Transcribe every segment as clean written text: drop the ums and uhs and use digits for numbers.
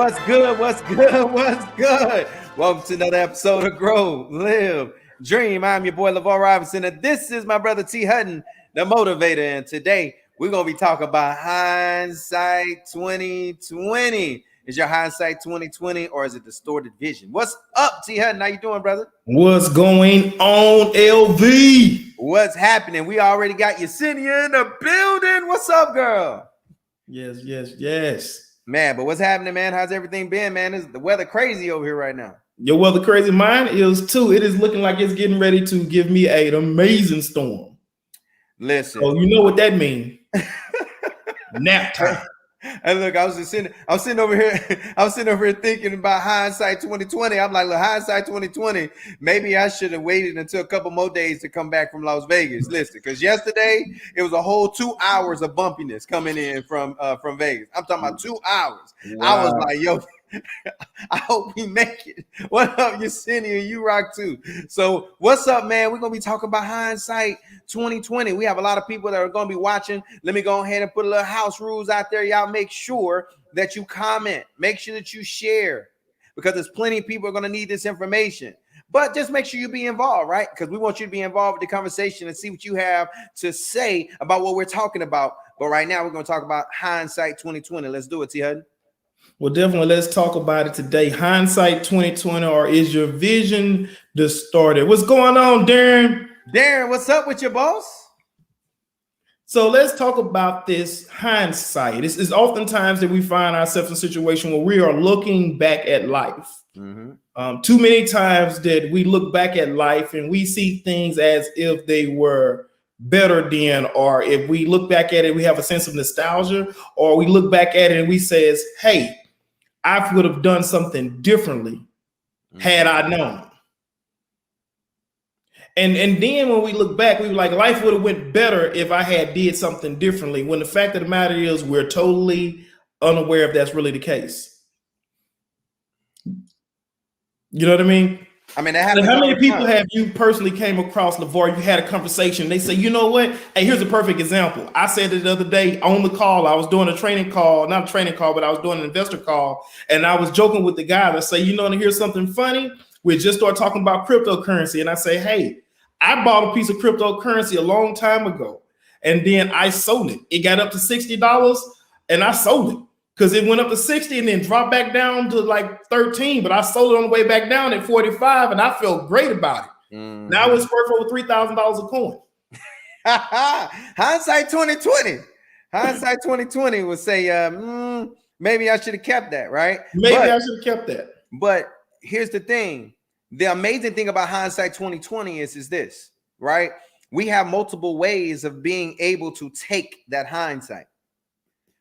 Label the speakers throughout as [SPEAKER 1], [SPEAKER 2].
[SPEAKER 1] What's good? What's good? What's good? Welcome to another episode of Grow, Live, Dream. I'm your boy, LeVar Robinson, and this is my brother T. Hutton, the motivator. And today, we're going to be talking about Hindsight 2020. Is your Hindsight 2020 or is it distorted vision? What's up, T. Hutton? How you doing, brother?
[SPEAKER 2] What's going on, LV?
[SPEAKER 1] What's happening? We already got Yesenia in the building. What's up, girl?
[SPEAKER 2] Yes.
[SPEAKER 1] Man, but what's happening, man? How's everything been, man? Is the weather crazy over here right now?
[SPEAKER 2] Your weather crazy. Mine is too. It is looking like it's getting ready to give me an amazing storm.
[SPEAKER 1] Listen.
[SPEAKER 2] So you know what that means. Nap time.
[SPEAKER 1] And look, I was sitting over here thinking about Hindsight 2020. I'm like, look, Hindsight 2020, maybe I should have waited until a couple more days to come back from Las Vegas. Listen, because yesterday it was a whole 2 hours of bumpiness coming in from Vegas. I'm talking about 2 hours. Wow. I was like, yo, I hope we make it. What up, Yesenia? You rock too. So what's up, man? We're going to be talking about Hindsight 2020. We have a lot of people that are going to be watching. Let me go ahead and put a little house rules out there. Y'all make sure that you comment. Make sure that you share because there's plenty of people are going to need this information. But just make sure you be involved, right? Because we want you to be involved with the conversation and see what you have to say about what we're talking about. But right now, we're going to talk about Hindsight 2020. Let's do it, T. Hutton.
[SPEAKER 2] Well, definitely, let's talk about it today. Hindsight 2020, or is your vision distorted? What's going on, Darren?
[SPEAKER 1] Darren, what's up with your boss?
[SPEAKER 2] So let's talk about this hindsight. It's oftentimes that we find ourselves in a situation where we are looking back at life. Mm-hmm. Too many times that we look back at life and we see things as if they were better then, or if we look back at it, we have a sense of nostalgia, or we look back at it and we says, hey, I would have done something differently had I known. And then when we look back, we were like, life would have went better if I had did something differently. When the fact of the matter is, we're totally unaware if that's really the case. You know what I mean?
[SPEAKER 1] I mean, how
[SPEAKER 2] many people have you personally came across, LeVar? You had a conversation. They say, you know what? Hey, here's a perfect example. I said it the other day on the call. I was doing a training call, not a training call, but I was doing an investor call. And I was joking with the guy that say, you know, and here's something funny. We just started talking about cryptocurrency. And I say, hey, I bought a piece of cryptocurrency a long time ago. And then I sold it. It got up to $60 and I sold it. Because it went up to 60 and then dropped back down to like 13, but I sold it on the way back down at 45 and I felt great about it. Mm-hmm. Now it's worth over $3,000 a coin.
[SPEAKER 1] Hindsight 2020. Hindsight 2020 would say, maybe I should have kept that, right?
[SPEAKER 2] I should have kept that.
[SPEAKER 1] But here's the thing. The amazing thing about Hindsight 2020 is this, right? We have multiple ways of being able to take that hindsight.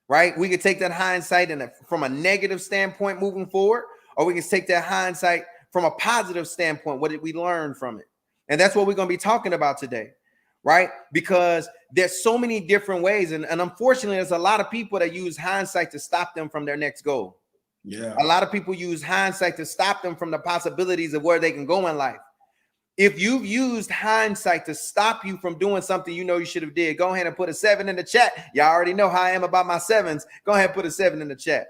[SPEAKER 1] Right? We could take that hindsight from a negative standpoint moving forward, or we can take that hindsight from a positive standpoint. What did we learn from it? And that's what we're going to be talking about today, right? Because there's so many different ways. And unfortunately, there's a lot of people that use hindsight to stop them from their next goal.
[SPEAKER 2] Yeah.
[SPEAKER 1] A lot of people use hindsight to stop them from the possibilities of where they can go in life. If you've used hindsight to stop you from doing something you know you should have did, go ahead and put a 7 in the chat. Y'all already know how I am about my 7s. Go ahead and put a 7 in the chat.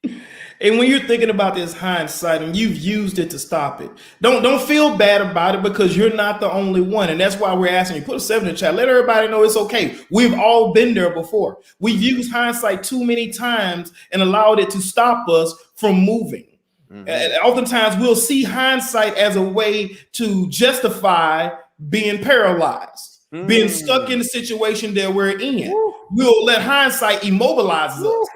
[SPEAKER 2] And when you're thinking about this hindsight and you've used it to stop it, don't feel bad about it because you're not the only one. And that's why we're asking you, put a 7 in the chat. Let everybody know it's okay. We've all been there before. We've used hindsight too many times and allowed it to stop us from moving. Mm-hmm. Oftentimes we'll see hindsight as a way to justify being paralyzed, being stuck in the situation that we're in. Woo. We'll let hindsight immobilize us,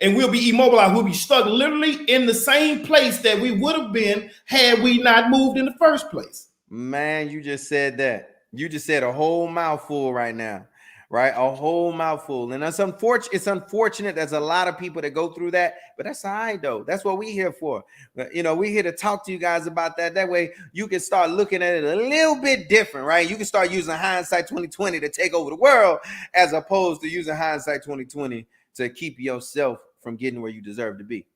[SPEAKER 2] and we'll be immobilized. We'll be stuck literally in the same place that we would have been had we not moved in the first place.
[SPEAKER 1] Man, you just said that. You just said a whole mouthful right now. Right, a whole mouthful, and it's unfortunate. There's a lot of people that go through that, but that's all right though. That's what we're here for. You know, we're here to talk to you guys about that. That way, you can start looking at it a little bit different, right? You can start using Hindsight 2020 to take over the world, as opposed to using Hindsight 2020 to keep yourself from getting where you deserve to be.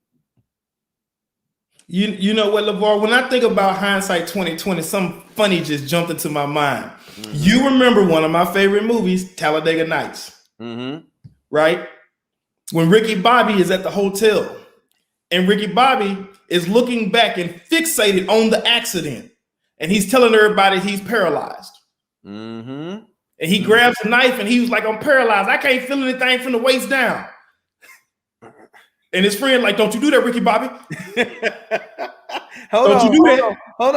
[SPEAKER 2] You know what, LeVar, when I think about Hindsight 2020, something funny just jumped into my mind. Mm-hmm. You remember one of my favorite movies, Talladega Nights, right? When Ricky Bobby is at the hotel And Ricky Bobby is looking back and fixated on the accident. And he's telling everybody he's paralyzed.
[SPEAKER 1] Mm-hmm.
[SPEAKER 2] And he grabs a knife and he was like, I'm paralyzed. I can't feel anything from the waist down. And his friend like, don't you do that, Ricky Bobby.
[SPEAKER 1] Hold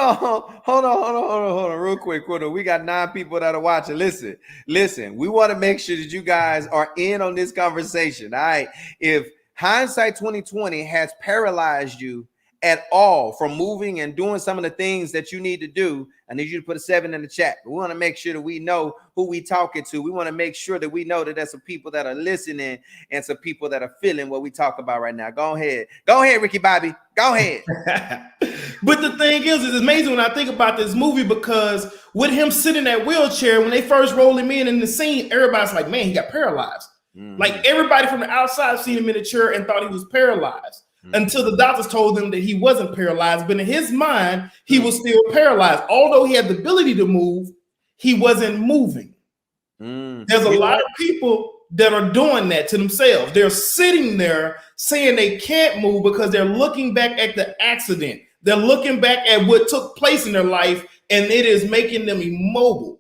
[SPEAKER 1] on, real quick. We got 9 people that are watching. Listen, we want to make sure that you guys are in on this conversation. All right. If hindsight 2020 has paralyzed you at all from moving and doing some of the things that you need to do, I need you to put a 7 in the chat. We want to make sure that we know who we talking to. We want to make sure that we know that there's some people that are listening and some people that are feeling what we talk about right now. Go ahead, Ricky Bobby. Go ahead.
[SPEAKER 2] But the thing is, it's amazing when I think about this movie, because with him sitting in that wheelchair, when they first rolled him in the scene, everybody's like, man, he got paralyzed. Mm-hmm. Like everybody from the outside seen him in the chair and thought he was paralyzed. Mm-hmm. Until the doctors told him that he wasn't paralyzed, but in his mind, he was still paralyzed. Although he had the ability to move, he wasn't moving. There's a lot of people that are doing that to themselves. They're sitting there saying they can't move because they're looking back at the accident. They're looking back at what took place in their life, and it is making them immobile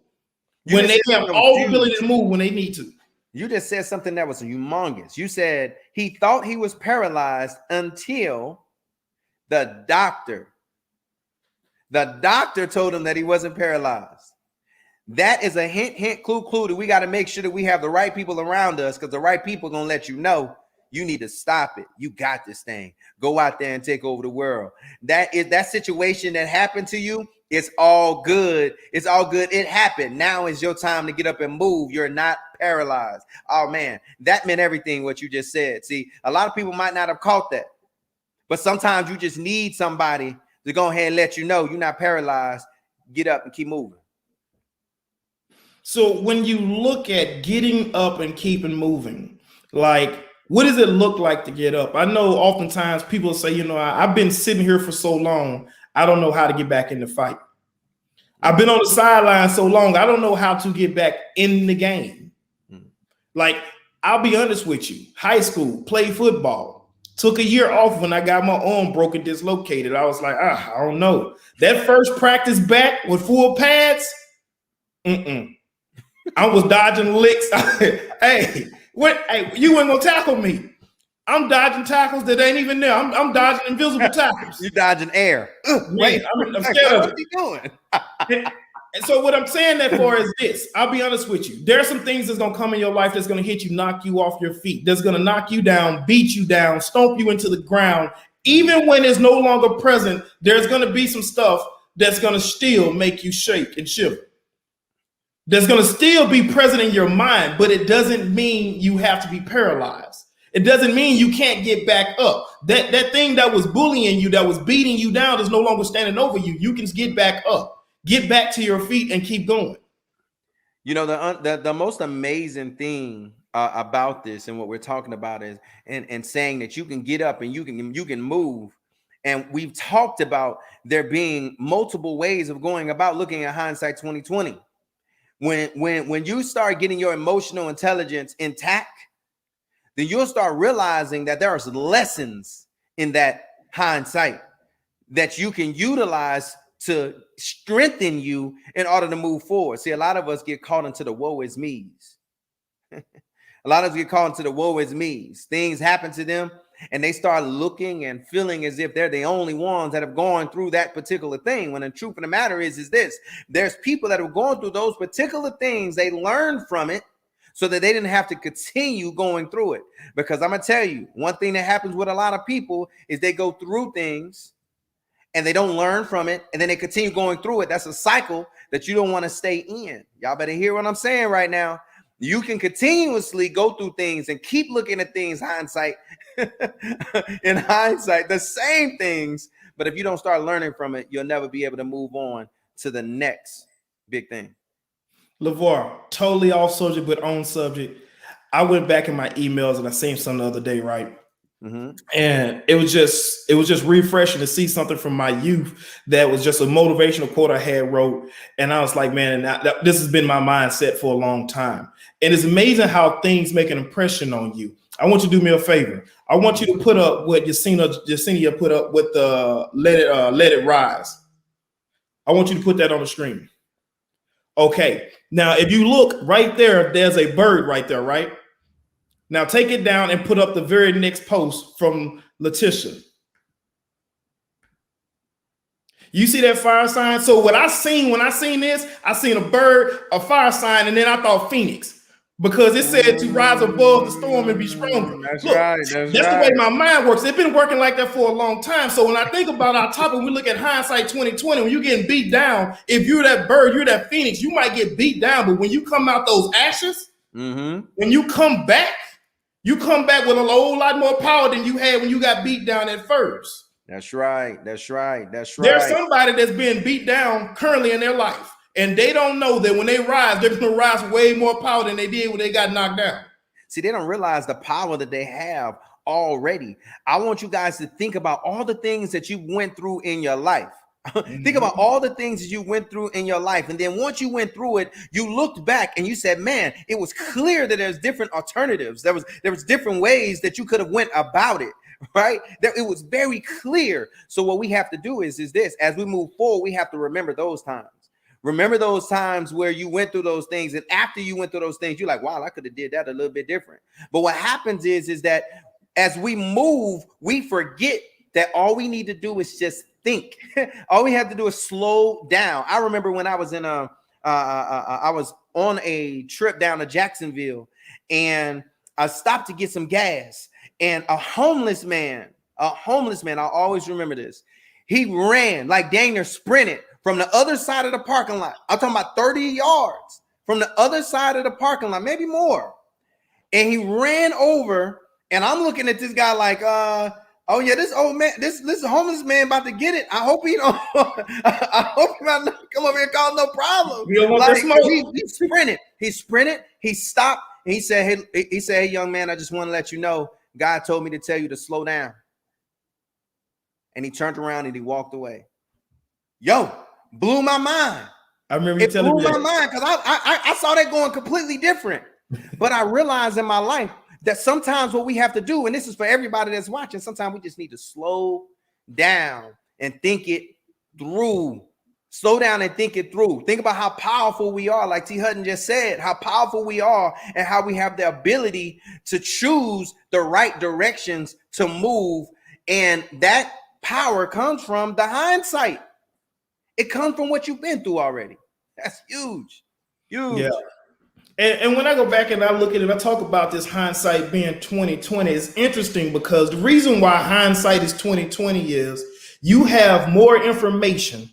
[SPEAKER 2] when they have all the ability to move when they need to.
[SPEAKER 1] You just said something that was humongous. You said he thought he was paralyzed until the doctor told him that he wasn't paralyzed. That is a hint, clue that we got to make sure that we have the right people around us, because the right people are going to let you know you need to stop it. You got this thing. Go out there and take over the world. That situation that happened to you. It's all good. It's all good. It happened. Now is your time to get up and move. You're not paralyzed. Oh, man, that meant everything what you just said. See, a lot of people might not have caught that. But sometimes you just need somebody to go ahead and let you know you're not paralyzed. Get up and keep moving.
[SPEAKER 2] So when you look at getting up and keeping moving, like, what does it look like to get up? I know oftentimes people say, I've been sitting here for so long, I don't know how to get back in the fight. I've been on the sideline so long, I don't know how to get back in the game. Like, I'll be honest with you. High school, played football. Took a year off when I got my arm broken, dislocated. I was like, I don't know. That first practice back with full pads, I was dodging licks. Hey, you ain't gonna tackle me. I'm dodging tackles that ain't even there. I'm dodging invisible tackles.
[SPEAKER 1] You're dodging air.
[SPEAKER 2] Wait, I'm scared of it. What are you doing? And so what I'm saying that for is this. I'll be honest with you. There are some things that's going to come in your life that's going to hit you, knock you off your feet. That's going to knock you down, beat you down, stomp you into the ground. Even when it's no longer present, there's going to be some stuff that's going to still make you shake and shiver. That's going to still be present in your mind, but it doesn't mean you have to be paralyzed. It doesn't mean you can't get back up. That thing that was bullying you, that was beating you down, is no longer standing over you. You can get back up. Get back to your feet and keep going.
[SPEAKER 1] The most amazing thing about this and what we're talking about is and saying that you can get up and you can move. And we've talked about there being multiple ways of going about looking at hindsight 2020. When you start getting your emotional intelligence intact, then you'll start realizing that there are lessons in that hindsight that you can utilize to strengthen you in order to move forward. See, a lot of us get caught into the woe is me's. A lot of us get caught into the woe is me's. Things happen to them and they start looking and feeling as if they're the only ones that have gone through that particular thing. When the truth of the matter is this: there's people that have gone through those particular things. They learned from it so that they didn't have to continue going through it. Because I'm going to tell you, one thing that happens with a lot of people is they go through things and they don't learn from it, and then they continue going through it. That's a cycle that you don't want to stay in. Y'all better hear what I'm saying right now. You can continuously go through things and keep looking at things in hindsight, the same things. But if you don't start learning from it, you'll never be able to move on to the next big thing.
[SPEAKER 2] LeVar, totally off subject, but on subject. I went back in my emails and I seen something the other day, right? Mm-hmm. And it was just refreshing to see something from my youth that was just a motivational quote I had wrote. And I was like, man, this has been my mindset for a long time. And it's amazing how things make an impression on you. I want you to do me a favor. I want you to put up what Yesenia put up with the let it rise. I want you to put that on the screen. Okay. Now, if you look right there, there's a bird right there, right? Now take it down and put up the very next post from Letitia. You see that fire sign? So what I seen when I seen this, I seen a bird, a fire sign, and then I thought Phoenix. Because it said to rise above the storm and be stronger.
[SPEAKER 1] That's
[SPEAKER 2] Look,
[SPEAKER 1] right.
[SPEAKER 2] that's the way my mind works. It's been working like that for a long time. So when I think about our topic, we look at hindsight 2020. When you're getting beat down, if you're that bird, you're that Phoenix, you might get beat down. But when you come out those ashes, when you come back with a whole lot more power than you had when you got beat down at first.
[SPEAKER 1] That's right. That's right. That's right.
[SPEAKER 2] There's somebody that's being beat down currently in their life. And they don't know that when they rise, they're going to rise way more power than they did when they got knocked down.
[SPEAKER 1] See, they don't realize the power that they have already. I want you guys to think about all the things that you went through in your life. Think about all the things that you went through in your life. And then once you went through it, you looked back and you said, man, it was clear that there's different alternatives. There was different ways that you could have went about it. Right? It was very clear. So what we have to do is this, as we move forward, we have to remember those times. Remember those times where you went through those things, and after you went through those things, you're like, wow, I could have did that a little bit different. But what happens is that as we move, we forget that all we need to do is just think. All we have to do is slow down. I remember when I was I was on a trip down to Jacksonville, and I stopped to get some gas, and a homeless man, I always remember this. He ran like dang near sprinted from the other side of the parking lot. I'm talking about 30 yards from the other side of the parking lot, maybe more. And he ran over, and I'm looking at this guy like, oh yeah, this old man, this homeless man about to get it. I hope he don't. I hope he might not come over here and cause no problem. Like, he sprinted. He stopped. And he said, hey, young man, I just want to let you know, God told me to tell you to slow down. And he turned around and he walked away. Yo, blew my mind.
[SPEAKER 2] I remember you telling me
[SPEAKER 1] that. Blew my mind because I saw that going completely different. But I realized in my life that sometimes what we have to do, and this is for everybody that's watching, sometimes we just need to slow down and think it through. Slow down and think it through. Think about how powerful we are, like T. Hutton just said, how powerful we are and how we have the ability to choose the right directions to move. And that power comes from the hindsight. It comes from what you've been through already. That's huge. Huge.
[SPEAKER 2] Yeah. And when I go back and I look at it, I talk about this hindsight being 2020. It's interesting because the reason why hindsight is 2020 is you have more information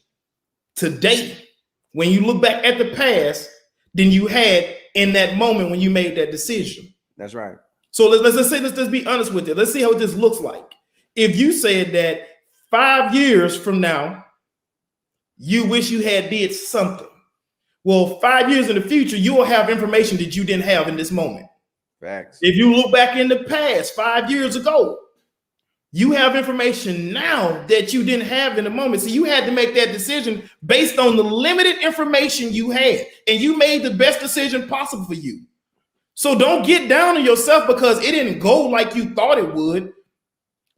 [SPEAKER 2] today when you look back at the past than you had in that moment when you made that decision.
[SPEAKER 1] That's right.
[SPEAKER 2] So let's be honest with it. Let's see how this looks like. If you said that 5 years from now, you wish you had did something. Well, 5 years in the future, you will have information that you didn't have in this moment.
[SPEAKER 1] Facts.
[SPEAKER 2] If you look back in the past 5 years ago, you have information now that you didn't have in the moment. So you had to make that decision based on the limited information you had, and you made the best decision possible for you. So don't get down on yourself because it didn't go like you thought it would.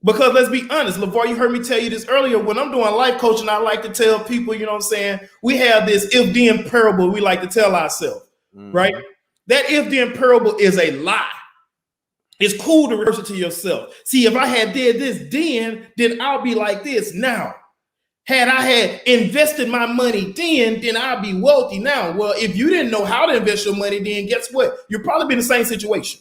[SPEAKER 2] Because let's be honest, LeVar, you heard me tell you this earlier. When I'm doing life coaching, I like to tell people, you know what I'm saying? We have this if-then parable we like to tell ourselves, right? That if-then parable is a lie. It's cool to rehearse it to yourself. See, if I had did this then I'll be like this now. Had I had invested my money then I'll be wealthy now. Well, if you didn't know how to invest your money then, guess what? You'll probably be in the same situation.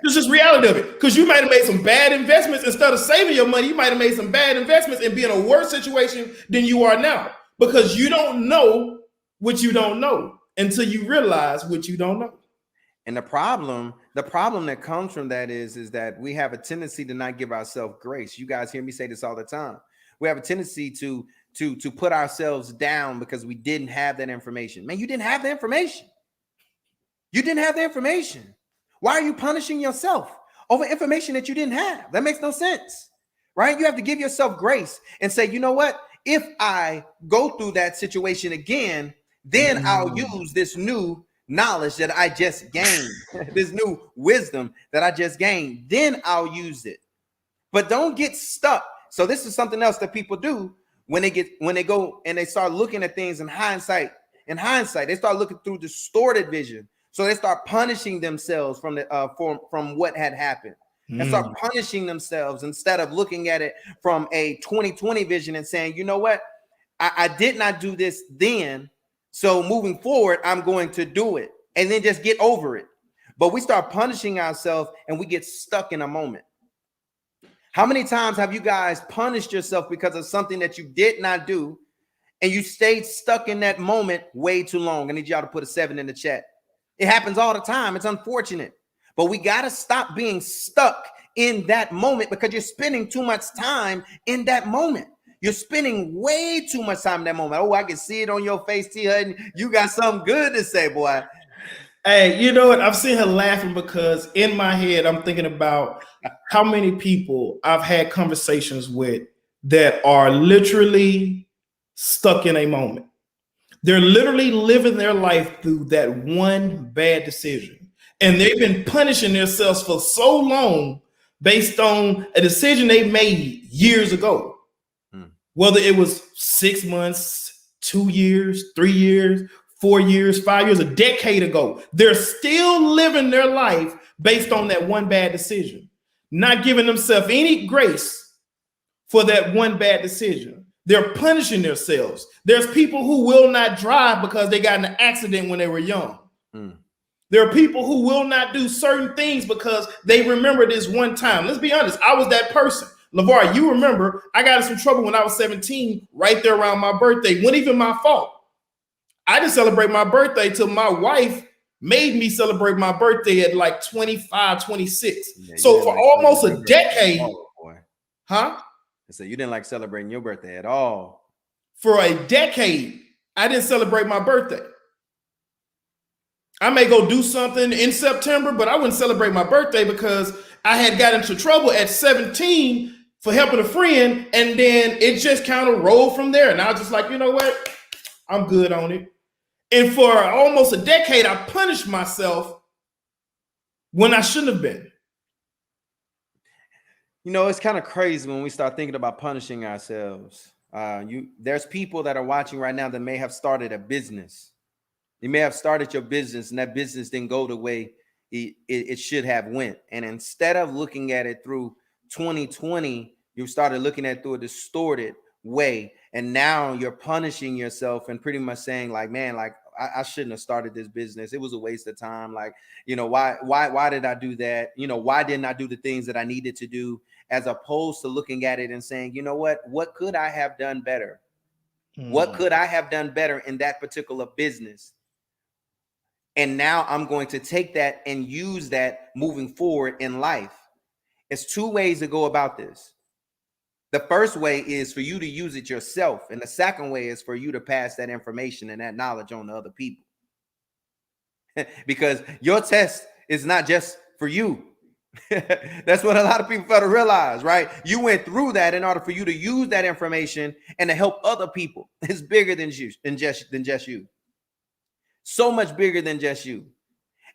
[SPEAKER 2] It's just reality of it. Because you might have made some bad investments. Instead of saving your money, you might have made some bad investments and be in a worse situation than you are now. Because you don't know what you don't know until you realize what you don't know.
[SPEAKER 1] And the problem that comes from that is that we have a tendency to not give ourselves grace. You guys hear me say this all the time. We have a tendency to put ourselves down because we didn't have that information. Man, you didn't have the information. You didn't have the information. Why are you punishing yourself over information that you didn't have? That makes no sense, right? You have to give yourself grace and say, you know what? If I go through that situation again, then I'll use this new knowledge that I just gained, this new wisdom that I just gained, then I'll use it. But don't get stuck. So this is something else that people do when they go and they start looking at things in hindsight. In hindsight, they start looking through distorted vision. So they start punishing themselves from what had happened. And start punishing themselves instead of looking at it from a 2020 vision and saying, you know what? I did not do this then. So moving forward, I'm going to do it and then just get over it. But we start punishing ourselves and we get stuck in a moment. How many times have you guys punished yourself because of something that you did not do and you stayed stuck in that moment way too long? I need y'all to put a 7 in the chat. It happens all the time. It's unfortunate. But we got to stop being stuck in that moment because you're spending too much time in that moment. You're spending way too much time in that moment. Oh, I can see it on your face, T. Hutton. You got something good to say, boy.
[SPEAKER 2] Hey, you know what? I've seen her laughing because in my head, I'm thinking about how many people I've had conversations with that are literally stuck in a moment. They're literally living their life through that one bad decision. And they've been punishing themselves for so long based on a decision they made years ago. Whether it was 6 months, 2 years, 3 years, 4 years, 5 years, a decade ago. They're still living their life based on that one bad decision, not giving themselves any grace for that one bad decision. They're punishing themselves. There's people who will not drive because they got in an accident when they were young. There are people who will not do certain things because they remember this one time. Let's be honest. I was that person. LeVar, you remember I got in some trouble when I was 17, right there around my birthday. Wasn't even my fault. I didn't celebrate my birthday till my wife made me celebrate my birthday at like 25, 26. Yeah, so for almost a decade, huh?
[SPEAKER 1] So you didn't like celebrating your birthday at all.
[SPEAKER 2] For a decade, I didn't celebrate my birthday. I may go do something in September, but I wouldn't celebrate my birthday because I had got into trouble at 17 for helping a friend. And then it just kind of rolled from there. And I was just like, you know what? I'm good on it. And for almost a decade, I punished myself when I shouldn't have been.
[SPEAKER 1] You know, it's kind of crazy when we start thinking about punishing ourselves. There's people that are watching right now that may have started a business. You may have started your business and that business didn't go the way it should have went. And instead of looking at it through 2020, you started looking at it through a distorted way. And now you're punishing yourself and pretty much saying like, man, like I shouldn't have started this business. It was a waste of time. Like, you know, why did I do that? You know, why didn't I do the things that I needed to do, as opposed to looking at it and saying, you know what could I have done better? What could I have done better in that particular business? And now I'm going to take that and use that moving forward in life. It's two ways to go about this. The first way is for you to use it yourself. And the second way is for you to pass that information and that knowledge on to other people. Because your test is not just for you. That's what a lot of people fail to realize, right? You went through that in order for you to use that information and to help other people. It's bigger than just you. So much bigger than just you.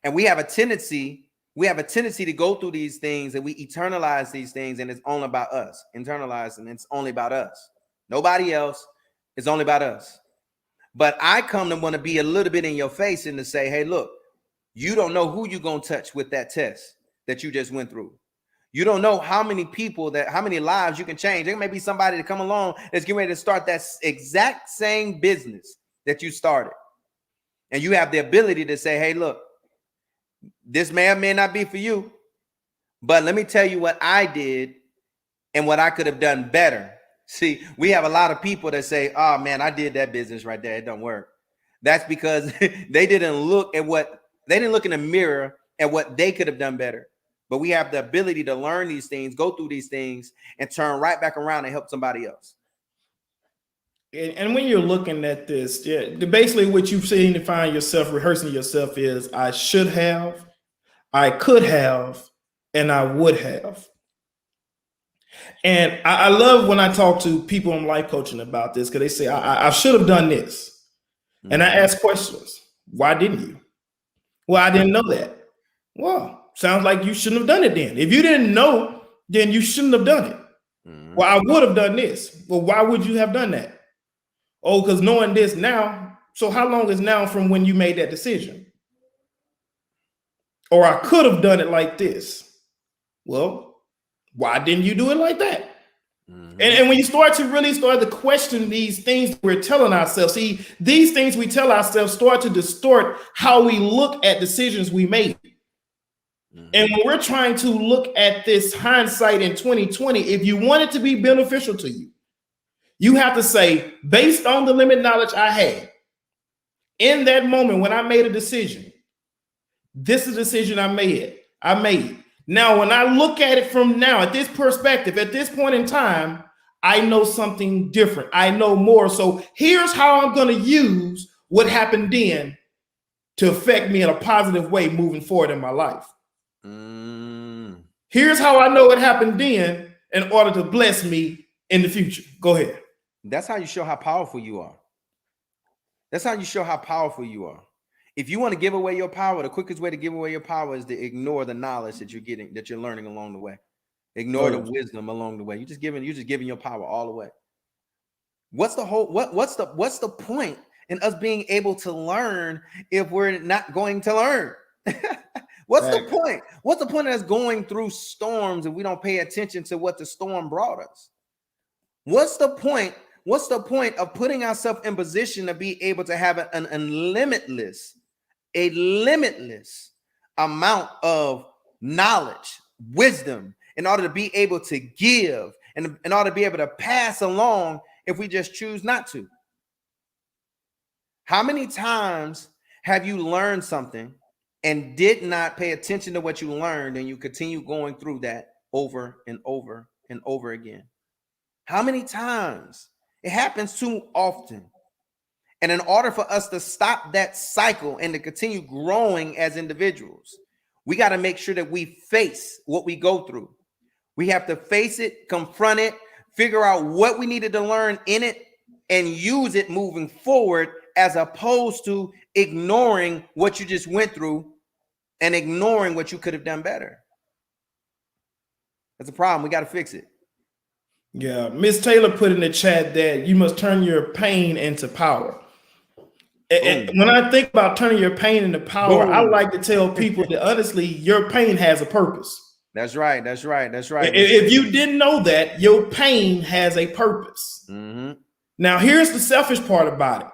[SPEAKER 1] And we have a tendency to go through these things and we internalize these things and it's only about us. Internalize and it's only about us. Nobody else. It's only about us. But I come to want to be a little bit in your face and to say, hey, look, you don't know who you're going to touch with that test that you just went through. You don't know how many lives you can change. There may be somebody to come along that's getting ready to start that exact same business that you started. And you have the ability to say, hey, look, this may or may not be for you, but let me tell you what I did and what I could have done better. See, we have a lot of people that say, oh man, I did that business right there. It don't work. That's because they didn't look in the mirror at what they could have done better. But we have the ability to learn these things, go through these things, and turn right back around and help somebody else.
[SPEAKER 2] And when you're looking at this, basically what you've seen to find yourself rehearsing yourself is I should have, I could have, and I would have. And I love when I talk to people in life coaching about this because they say, I should have done this. And I ask questions. Why didn't you? Well, I didn't know that. Well, sounds like you shouldn't have done it then. If you didn't know, then you shouldn't have done it. Well, I would have done this. Well, why would you have done that? Oh, because knowing this now. So how long is now from when you made that decision? Or I could have done it like this. Well, why didn't you do it like that? And when you start to really start to question these things we're telling ourselves, see, these things we tell ourselves start to distort how we look at decisions we made. And when we're trying to look at this hindsight in 2020, if you want it to be beneficial to you, you have to say, based on the limited knowledge I had in that moment when I made a decision, this is a decision I made. Now, when I look at it from now, at this perspective, at this point in time, I know something different. I know more. So here's how I'm going to use what happened then to affect me in a positive way moving forward in my life. Here's how I know what happened then in order to bless me in the future. Go ahead.
[SPEAKER 1] That's how you show how powerful you are. That's how you show how powerful you are. If you want to give away your power, the quickest way to give away your power is to ignore the knowledge that you're getting, that you're learning along the way. Ignore the wisdom along the way. You're just giving your power all away. What's the point in us being able to learn if we're not going to learn? What's the point? What's the point of us going through storms if we don't pay attention to what the storm brought us? What's the point? What's the point of putting ourselves in position to be able to have a limitless amount of knowledge, wisdom, in order to be able to give and in order to be able to pass along if we just choose not to? How many times have you learned something and did not pay attention to what you learned, and you continue going through that over and over and over again? How many times? It happens too often. And in order for us to stop that cycle and to continue growing as individuals, we got to make sure that we face what we go through. We have to face it, confront it, figure out what we needed to learn in it, and use it moving forward, as opposed to ignoring what you just went through and ignoring what you could have done better. That's a problem. We got to fix it.
[SPEAKER 2] Yeah, Miss Taylor put in the chat that you must turn your pain into power. And when I think about turning your pain into power, I like to tell people that honestly, your pain has a purpose.
[SPEAKER 1] That's right.
[SPEAKER 2] If you didn't know that, your pain has a purpose. Now, here's the selfish part about it.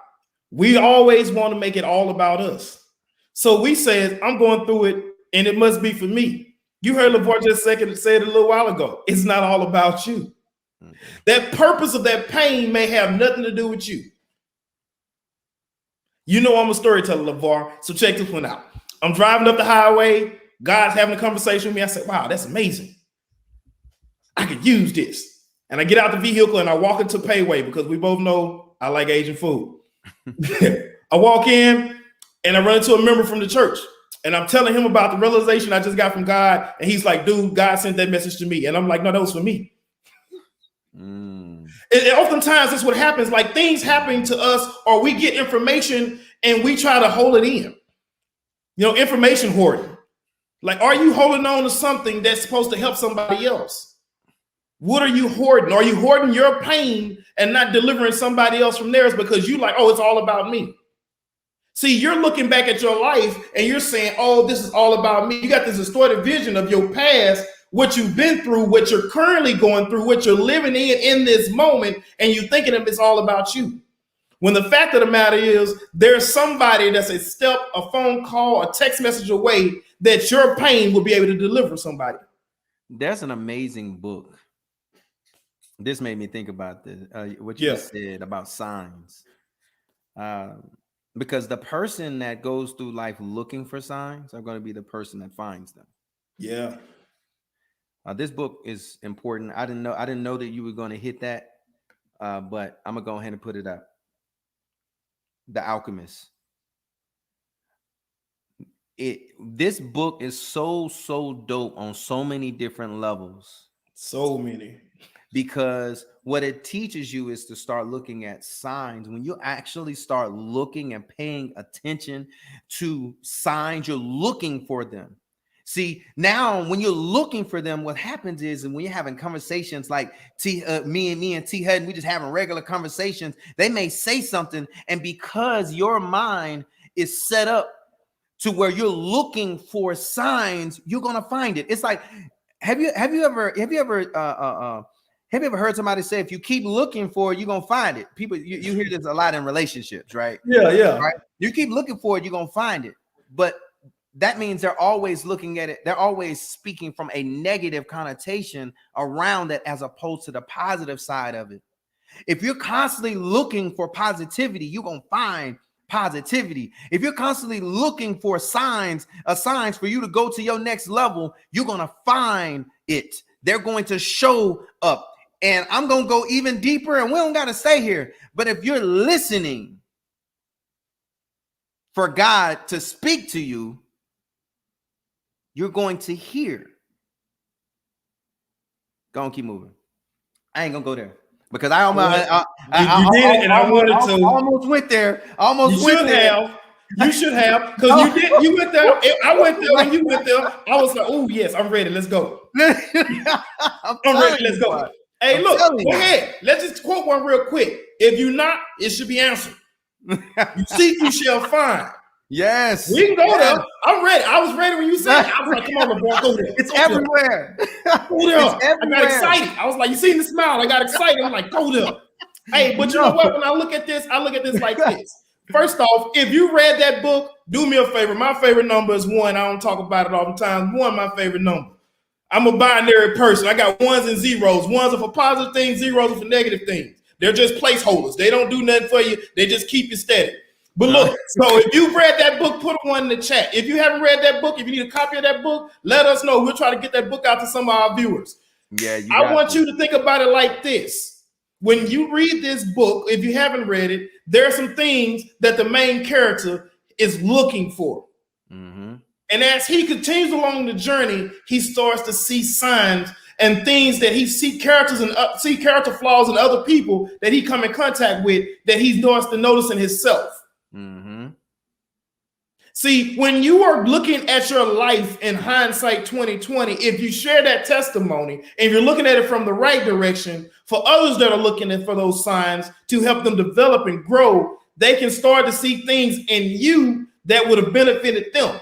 [SPEAKER 2] We always want to make it all about us. So we say, I'm going through it, and it must be for me. You heard LeVar just say it a little while ago. It's not all about you. That purpose of that pain may have nothing to do with you. You know I'm a storyteller, LeVar, so check this one out. I'm driving up the highway. God's having a conversation with me. I said, wow, that's amazing. I could use this. And I get out the vehicle and I walk into Payway, because we both know I like Asian food. I walk in and I run into a member from the church. And I'm telling him about the realization I just got from God. And he's like, dude, God sent that message to me. And I'm like, no, that was for me. And oftentimes that's what happens. Like, things happening to us, or we get information and we try to hold it in. You know, information hoarding. Like, are you holding on to something that's supposed to help somebody else? What are you hoarding? Are you hoarding your pain and not delivering somebody else from theirs because you like, oh, it's all about me? See, you're looking back at your life and you're saying, oh, this is all about me. You got this distorted vision of your past, what you've been through, what you're currently going through, what you're living in this moment, and you're thinking of it's all about you. When the fact of the matter is, there's somebody that's a step, a phone call, a text message away that your pain will be able to deliver somebody.
[SPEAKER 1] There's an amazing book. This made me think about this, what you said about signs. Because the person that goes through life looking for signs are going to be the person that finds them.
[SPEAKER 2] Yeah.
[SPEAKER 1] This book is important. I didn't know that you were going to hit that, but I'm gonna go ahead and put it up. The Alchemist. This book is so dope on so many different levels.
[SPEAKER 2] So many.
[SPEAKER 1] because what it teaches you is to start looking at signs. When you actually start looking and paying attention to signs, you're looking for them. See, now when you're looking for them, what happens is, and when you're having conversations like me and T Hud, we just having regular conversations, they may say something, and because your mind is set up to where you're looking for signs, you're gonna find it. It's like, have you ever heard somebody say, if you keep looking for it, you're gonna find it? People, you hear this a lot in relationships, right?
[SPEAKER 2] Yeah.
[SPEAKER 1] Right. You keep looking for it, you're gonna find it. But that means they're always looking at it. They're always speaking from a negative connotation around it, as opposed to the positive side of it. If you're constantly looking for positivity, you're gonna find positivity. If you're constantly looking for signs for you to go to your next level, you're gonna find it. They're going to show up. And I'm gonna go even deeper, and we don't gotta stay here. But if you're listening for God to speak to you, you're going to hear. Go on, keep moving. I ain't gonna go there because I almost went there.
[SPEAKER 2] You should have, because you did. You went there. I went there when you went there. I was like, oh yes, I'm ready. Let's go. I'm ready. Let's go. Hey, look, go ahead. Let's just quote one real quick. If you're not, it should be answered. You seek, you shall find.
[SPEAKER 1] Yes,
[SPEAKER 2] we can go there. I'm ready. I was ready when you said it. I was like, come on, LeBron, go there.
[SPEAKER 1] It's everywhere.
[SPEAKER 2] Go there. I got excited. I was like, you seen the smile? I got excited. I'm like, go there. Hey, but you know what? When I look at this like this. First off, if you read that book, do me a favor. My favorite number is 1. I don't talk about it all the time. 1, my favorite number. I'm a binary person. I got ones and zeros. Ones are for positive things, zeros are for negative things. They're just placeholders. They don't do nothing for you. They just keep you steady. But look, so if you've read that book, put one in the chat. If you haven't read that book, if you need a copy of that book, let us know. We'll try to get that book out to some of our viewers.
[SPEAKER 1] Yeah,
[SPEAKER 2] I want you to think about it like this. When you read this book, if you haven't read it, there are some things that the main character is looking for. Mm-hmm. And as he continues along the journey, he starts to see signs and things that he see character flaws in other people that he come in contact with, that he starts to notice in himself. Mm-hmm. See, when you are looking at your life in hindsight 2020, if you share that testimony and you're looking at it from the right direction, for others that are looking for those signs to help them develop and grow, they can start to see things in you that would have benefited them.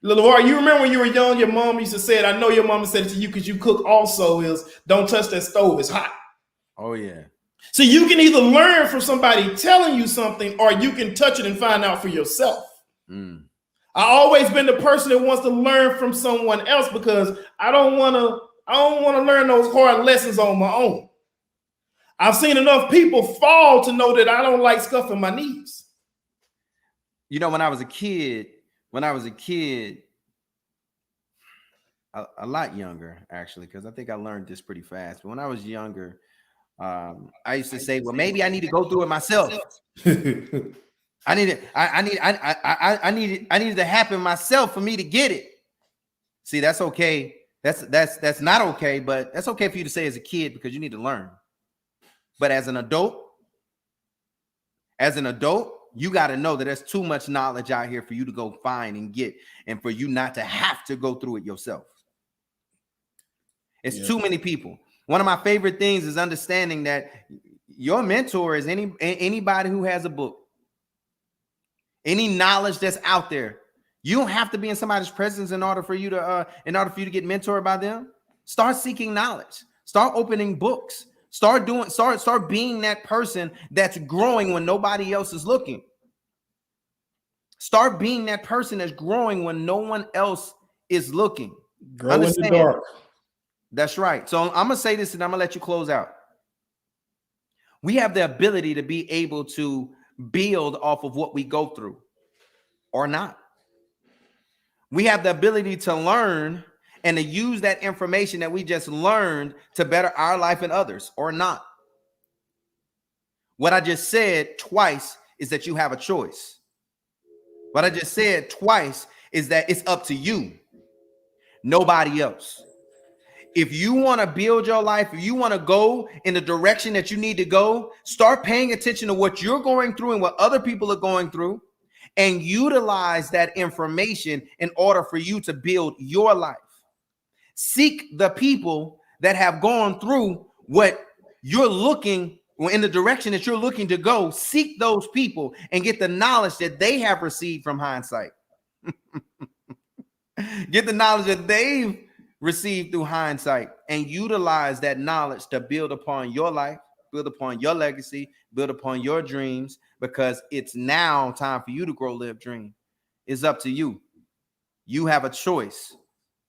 [SPEAKER 2] LeVar, you remember when you were young, your mom used to say it. I know your mom said it to you because you cook also, is don't touch that stove, it's hot.
[SPEAKER 1] Oh, yeah.
[SPEAKER 2] So you can either learn from somebody telling you something, or you can touch it and find out for yourself. Mm. I always been the person that wants to learn from someone else because I don't want to learn those hard lessons on my own. I've seen enough people fall to know that I don't like scuffing my knees.
[SPEAKER 1] You know, when I was a kid, a lot younger, actually, because I think I learned this pretty fast. But when I was younger, I used to say, well, maybe I need to go through it myself. I needed to happen myself for me to get it. See, that's okay. That's not okay, but that's okay for you to say as a kid because you need to learn. But as an adult, you got to know that there's too much knowledge out here for you to go find and get, and for you not to have to go through it yourself. It's too many people. One of my favorite things is understanding that your mentor is anybody who has a book, any knowledge that's out there. You don't have to be in somebody's presence in order for you to get mentored by them. Start seeking knowledge. Start opening books. Start being that person that's growing when nobody else is looking. Start being that person that's growing when no one else is looking.
[SPEAKER 2] Grow in the dark.
[SPEAKER 1] That's right. So I'm gonna say this and I'm gonna let you close out. We have the ability to be able to build off of what we go through or not. We have the ability to learn and to use that information that we just learned to better our life and others or not. What I just said twice is that you have a choice. What I just said twice is that it's up to you, nobody else. If you want to build your life, if you want to go in the direction that you need to go, start paying attention to what you're going through and what other people are going through, and utilize that information in order for you to build your life. Seek the people that have gone through what you're looking in the direction that you're looking to go. Seek those people and get the knowledge that they have received from hindsight. Get the knowledge that they've received through hindsight and utilize that knowledge to build upon your life, build upon your legacy, build upon your dreams, because it's now time for you to grow, live, dream. It's up to you. You have a choice.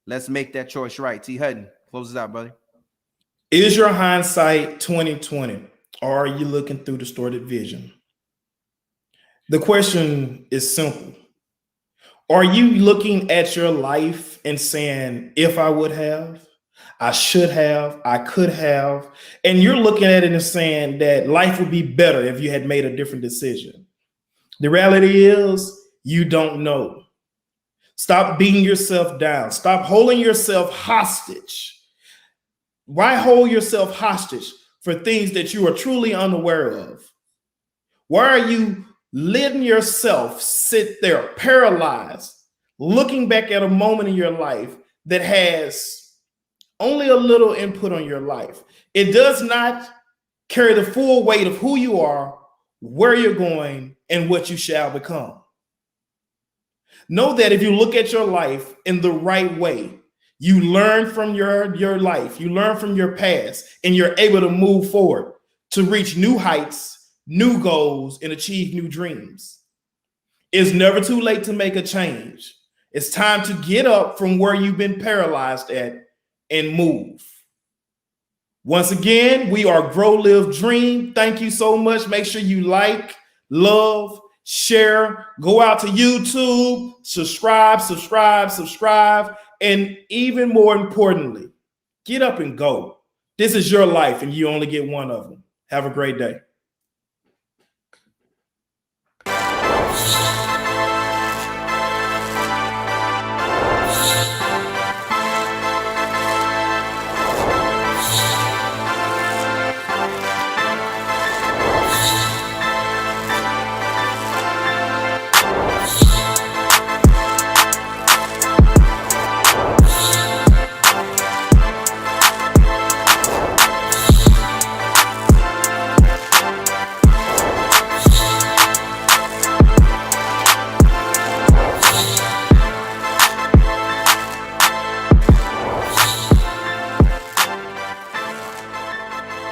[SPEAKER 1] Let's make that choice right. T. Hutton, close us out, brother.
[SPEAKER 2] Is your hindsight 2020, or are you looking through distorted vision? The question is simple. Are you looking at your life and saying, if I would have, I should have, I could have, and you're looking at it and saying that life would be better if you had made a different decision? The reality is you don't know. Stop beating yourself down. Stop holding yourself hostage. Why hold yourself hostage for things that you are truly unaware of? Why are you letting yourself sit there paralyzed, looking back at a moment in your life that has only a little input on your life? It does not carry the full weight of who you are, where you're going, and what you shall become. Know that if you look at your life in the right way, you learn from your life, you learn from your past, and you're able to move forward to reach new heights, new goals, and achieve new dreams. It's never too late to make a change. It's time to get up from where you've been paralyzed at and move. Once again, we are Grow, Live, Dream. Thank you so much. Make sure you like, love, share, go out to YouTube, subscribe, and even more importantly, get up and go. This is your life and you only get one of them. Have a great day.